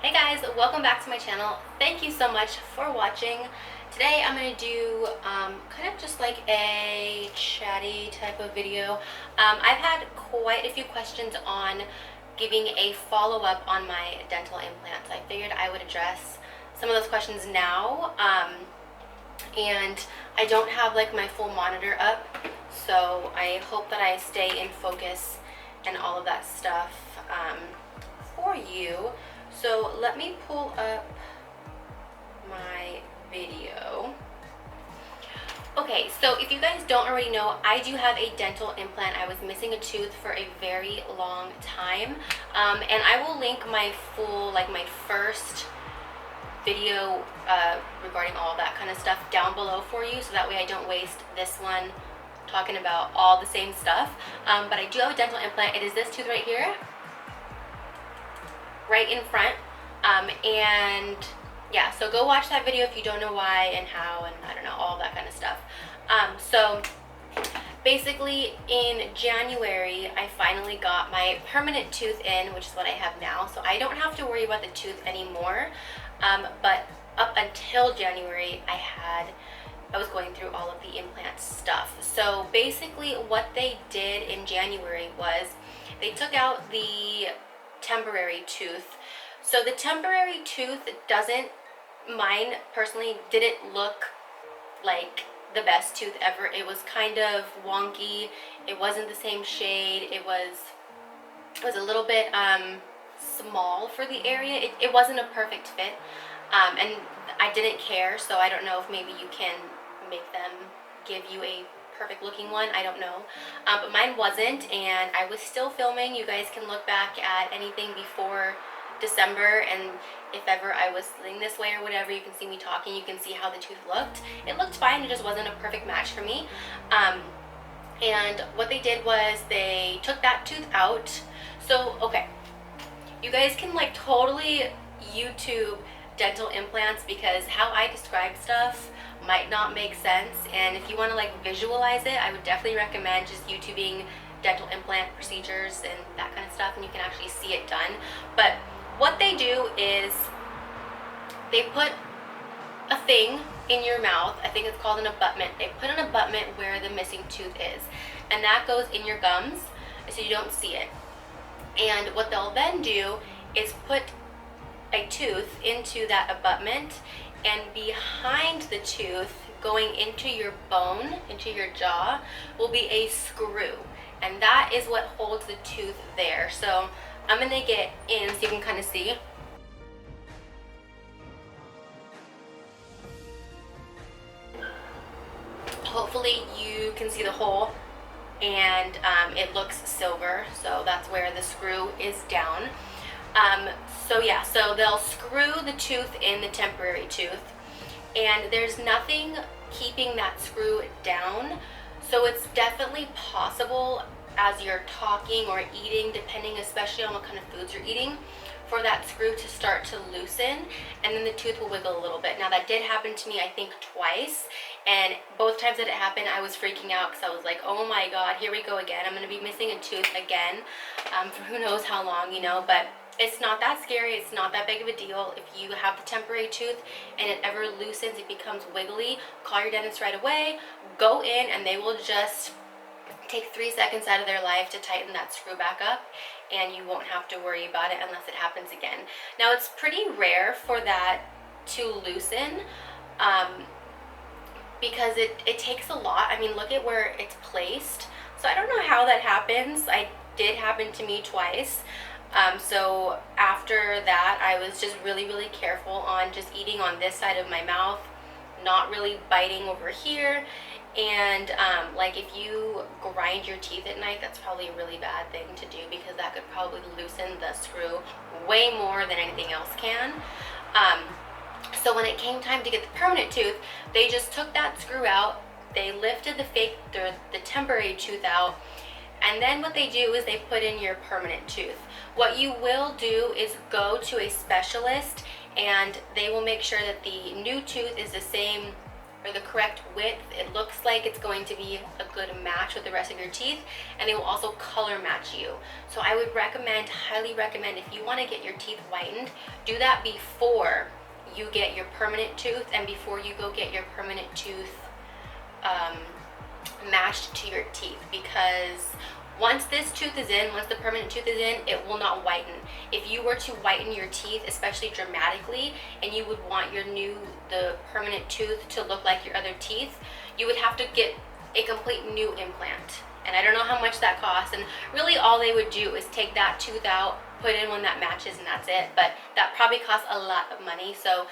Hey guys, welcome back to my channel. Thank you so much for watching. Today I'm going to do kind of just like a chatty type of video. I've had quite a few questions on giving a follow-up on my dental implants. I figured I would address some of those questions now. And I don't have like my full monitor up, so I hope that I stay in focus and all of that stuff for you. So let me pull up my video. Okay, so if you guys don't already know, I do have a dental implant. I was missing a tooth for a very long time, and I will link my full, like my first video regarding all that kind of stuff down below for you, so that way I don't waste this one talking about all the same stuff. But I do have a dental implant. It is this tooth right here, right in front. And yeah, so go watch that video if you don't know why and how and I don't know, all that kind of stuff. So basically in January I finally got my permanent tooth in, which is what I have now, so I don't have to worry about the tooth anymore. But up until January I was going through all of the implant stuff. So basically what they did in January was they took out the temporary tooth. So the temporary tooth mine personally didn't look like the best tooth ever. It was kind of wonky. It wasn't the same shade. It was a little bit small for the area. It wasn't a perfect fit, and I didn't care, so I don't know if maybe you can make them give you a perfect looking one. I don't know, but mine wasn't, and I was still filming. You guys can look back at anything before December, and if ever I was sitting this way or whatever, you can see me talking, you can see how the tooth looked. It looked fine, it just wasn't a perfect match for me. And what they did was they took that tooth out. So okay, you guys can like totally YouTube dental implants, because how I describe stuff might not make sense, and if you want to like visualize it, I would definitely recommend just YouTubing dental implant procedures and that kind of stuff, and you can actually see it done. But what they do is they put a thing in your mouth. I think it's called an abutment. They put an abutment where the missing tooth is, and that goes in your gums so you don't see it. And what they'll then do is put a tooth into that abutment, and behind the tooth going into your bone, into your jaw, will be a screw, and that is what holds the tooth there. So I'm gonna get in so you can kind of see. Hopefully you can see the hole, and it looks silver, so that's where the screw is down. So yeah, so they'll screw the tooth in, the temporary tooth, and there's nothing keeping that screw down. So it's definitely possible as you're talking or eating, depending especially on what kind of foods you're eating, for that screw to start to loosen, and then the tooth will wiggle a little bit. Now that did happen to me, I think twice, and both times that it happened I was freaking out, because I was like, oh my god, here we go again. I'm going to be missing a tooth again for who knows how long, you know. But it's not that scary. It's not that big of a deal. If you have the temporary tooth and it ever loosens, it becomes wiggly, call your dentist right away. Go in and they will just take 3 seconds out of their life to tighten that screw back up, and you won't have to worry about it unless it happens again. Now it's pretty rare for that to loosen, because it takes a lot. I mean, look at where it's placed. So I don't know how that happens. It did happen to me twice. So after that I was just really careful on just eating on this side of my mouth, not really biting over here. And like if you grind your teeth at night, that's probably a really bad thing to do, because that could probably loosen the screw way more than anything else can. So when it came time to get the permanent tooth, they just took that screw out, they lifted the temporary tooth out, and then what they do is they put in your permanent tooth. What you will do is go to a specialist, and they will make sure that the new tooth is the same or the correct width. It looks like it's going to be a good match with the rest of your teeth, and they will also color match you. So I would recommend, highly recommend, if you want to get your teeth whitened, do that before you get your permanent tooth and before you go get your permanent tooth matched to your teeth, because once this tooth is in, once the permanent tooth is in, it will not whiten. If you were to whiten your teeth, especially dramatically, and you would want the permanent tooth to look like your other teeth, you would have to get a complete new implant. And I don't know how much that costs, and really all they would do is take that tooth out, put in one that matches, and that's it. But that probably costs a lot of money, so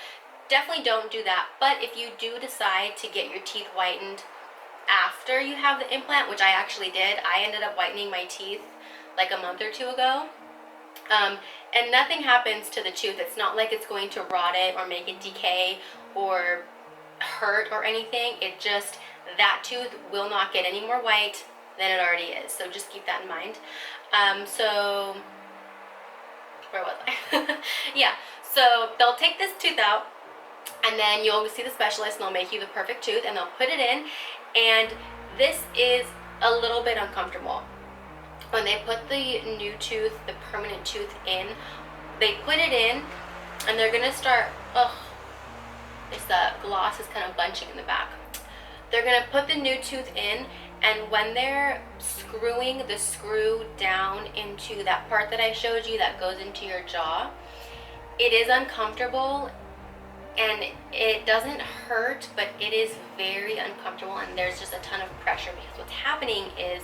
definitely don't do that. But if you do decide to get your teeth whitened after you have the implant, which I actually did, I ended up whitening my teeth like a month or two ago, and nothing happens to the tooth. It's not like it's going to rot it or make it decay or hurt or anything. It just, that tooth will not get any more white than it already is, so just keep that in mind. So where was I? Yeah, so they'll take this tooth out, and then you'll see the specialist, and they'll make you the perfect tooth, and they'll put it in. And this is a little bit uncomfortable. When they put the new tooth, the permanent tooth in, they put it in, and they're gonna start, this gloss is kind of bunching in the back. They're gonna put the new tooth in, and when they're screwing the screw down into that part that I showed you that goes into your jaw, it is uncomfortable. And it doesn't hurt, but it is very uncomfortable, and there's just a ton of pressure, because what's happening is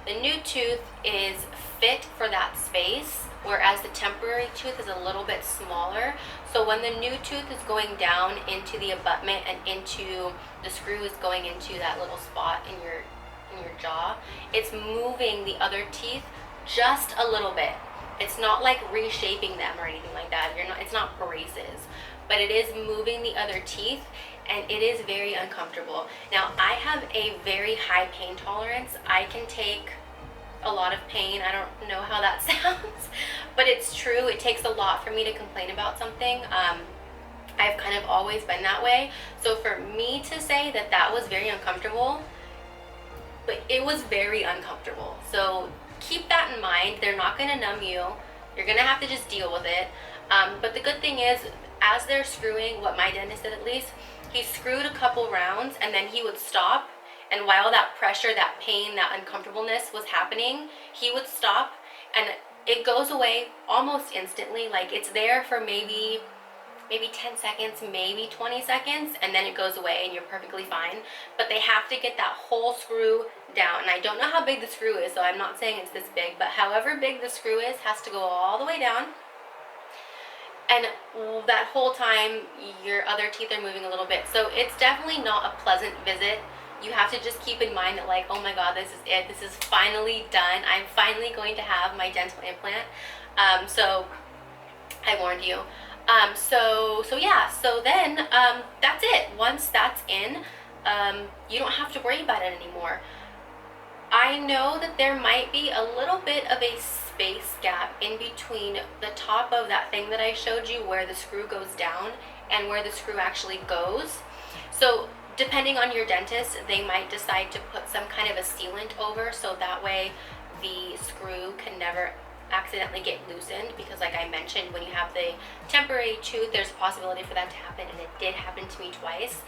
the new tooth is fit for that space, whereas the temporary tooth is a little bit smaller. So when the new tooth is going down into the abutment and into the screw is going into that little spot in your jaw, it's moving the other teeth just a little bit. It's not like reshaping them or anything like that. It's not braces, but it is moving the other teeth, and it is very uncomfortable. Now, I have a very high pain tolerance. I can take a lot of pain. I don't know how that sounds, but it's true. It takes a lot for me to complain about something. I've kind of always been that way. So for me to say that that was very uncomfortable, but it was very uncomfortable. So keep that in mind. They're not gonna numb you. You're gonna have to just deal with it. But the good thing is, as they're screwing, what my dentist did at least, he screwed a couple rounds and then he would stop, and while that pressure, that pain, that uncomfortableness was happening, he would stop, and it goes away almost instantly. Like, it's there for maybe 10 seconds, maybe 20 seconds, and then it goes away and you're perfectly fine. But they have to get that whole screw down, and I don't know how big the screw is, so I'm not saying it's this big, but however big the screw is, has to go all the way down. And that whole time, your other teeth are moving a little bit. So it's definitely not a pleasant visit. You have to just keep in mind that, like, oh my God, this is it. This is finally done. I'm finally going to have my dental implant. So I warned you. So yeah, so then that's it. Once that's in, you don't have to worry about it anymore. I know that there might be a little bit of a space gap in between the top of that thing that I showed you where the screw goes down and where the screw actually goes. So depending on your dentist, they might decide to put some kind of a sealant over, so that way the screw can never accidentally get loosened, because like I mentioned, when you have the temporary tooth, there's a possibility for that to happen, and it did happen to me twice.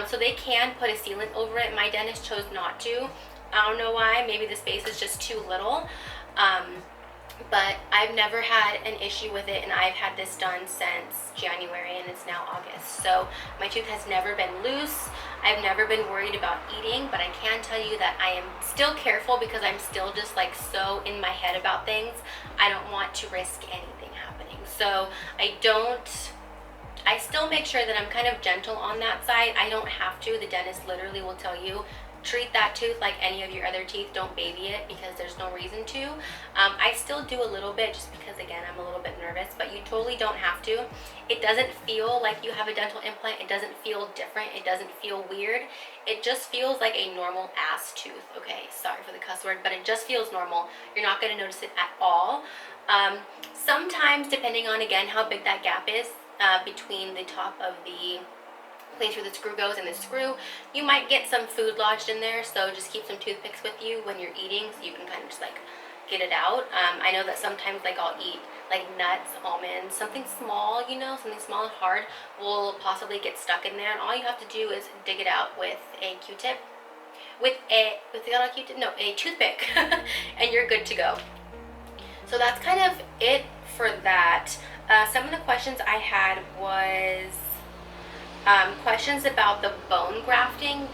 So they can put a sealant over it. My dentist chose not to. I don't know why. Maybe the space is just too little. But I've never had an issue with it, and I've had this done since January, and it's now August. So my tooth has never been loose. I've never been worried about eating, but I can tell you that I am still careful, because I'm still just like so in my head about things. I don't want to risk anything happening. So I still make sure that I'm kind of gentle on that side. I don't have to. The dentist literally will tell you, treat that tooth like any of your other teeth. Don't baby it, because there's no reason to. I still do a little bit, just because, again, I'm a little bit nervous, but you totally don't have to. It doesn't feel like you have a dental implant. It doesn't feel different. It doesn't feel weird. It just feels like a normal ass tooth. Okay, sorry for the cuss word, but it just feels normal. You're not going to notice it at all. Sometimes, depending on, again, how big that gap is between the top of the place where the screw goes, and the screw, you might get some food lodged in there, so just keep some toothpicks with you when you're eating so you can kind of just like get it out. I know that sometimes like I'll eat like nuts, almonds, something small, you know, something small and hard will possibly get stuck in there, and all you have to do is dig it out with a Q-tip, with a Q-tip? No, a toothpick, and you're good to go. So that's kind of it for that. Some of the questions I had was questions about the bone grafting,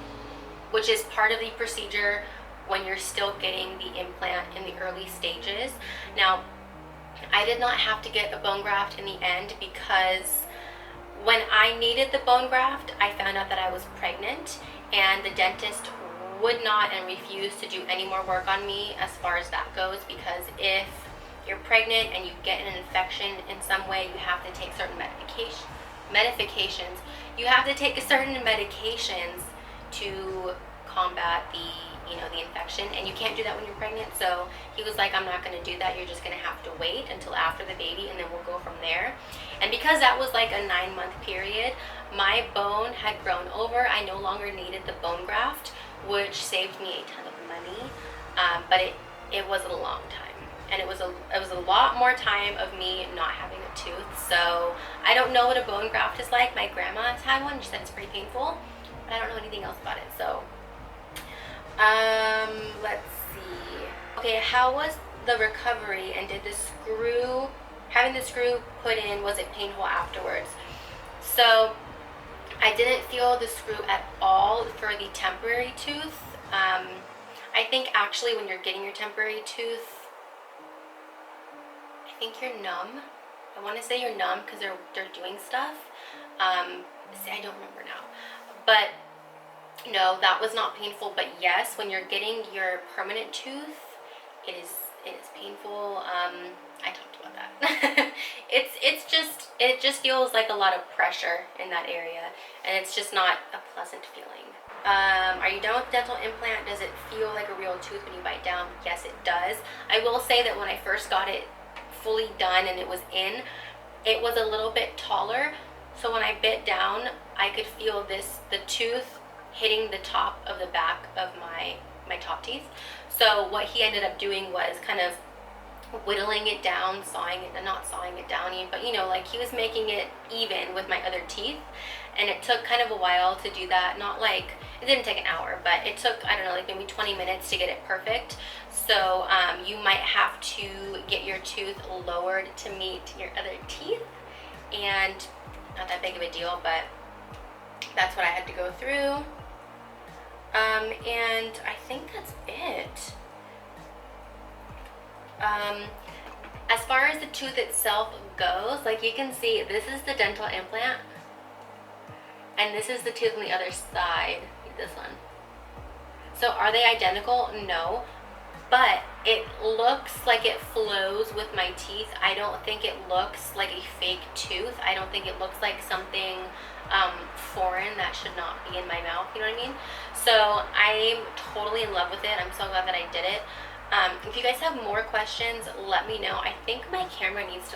which is part of the procedure when you're still getting the implant in the early stages. Now, I did not have to get a bone graft in the end because when I needed the bone graft, I found out that I was pregnant, and the dentist would not and refused to do any more work on me as far as that goes, because if you're pregnant and you get an infection in some way, you have to take certain medications. You have to take certain medications to combat the infection, and you can't do that when you're pregnant. So he was like, I'm not going to do that. You're just going to have to wait until after the baby, and then we'll go from there. And because that was like a 9-month period, my bone had grown over. I no longer needed the bone graft, which saved me a ton of money, but it wasn't a long time, and it was a lot more time of me not having a tooth. So I don't know what a bone graft is like. My grandma has had one. She said it's pretty painful, but I don't know anything else about it. So let's see. Okay, how was the recovery, and did having the screw put in, was it painful afterwards? So I didn't feel the screw at all for the temporary tooth. I think actually when you're getting your temporary tooth, I think you're numb. I want to say you're numb because they're doing stuff. See, I don't remember now. But no, that was not painful. But yes, when you're getting your permanent tooth, it is painful. I talked about that. it just feels like a lot of pressure in that area, and it's just not a pleasant feeling. Are you done with dental implant? Does it feel like a real tooth when you bite down? Yes, it does. I will say that when I first got it fully done and it was in, it was a little bit taller, so when I bit down, I could feel the tooth hitting the top of the back of my top teeth. So what he ended up doing was kind of whittling it down, not sawing it down, but like he was making it even with my other teeth, and it took kind of a while to do that. Not like, it didn't take an hour, but it took, I don't know, like maybe 20 minutes to get it perfect. So you might have to get your tooth lowered to meet your other teeth, and not that big of a deal, but that's what I had to go through. And I think that's it. As far as the tooth itself goes, like you can see, this is the dental implant, and this is the tooth on the other side, like this one. So are they identical? No, but it looks like it flows with my teeth. I don't think it looks like a fake tooth. I don't think it looks like something foreign that should not be in my mouth, you know what I mean? So I'm totally in love with it. I'm so glad that I did it. If you guys have more questions, let me know. I think my camera is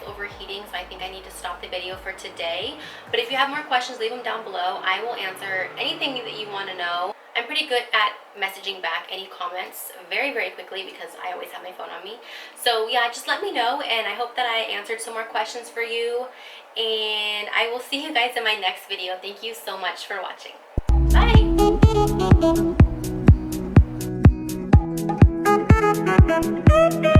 overheating, so I think I need to stop the video for today. But if you have more questions, leave them down below. I will answer anything that you want to know. I'm pretty good at messaging back any comments very, very quickly because I always have my phone on me. So yeah, just let me know, and I hope that I answered some more questions for you. And I will see you guys in my next video. Thank you so much for watching. Bye!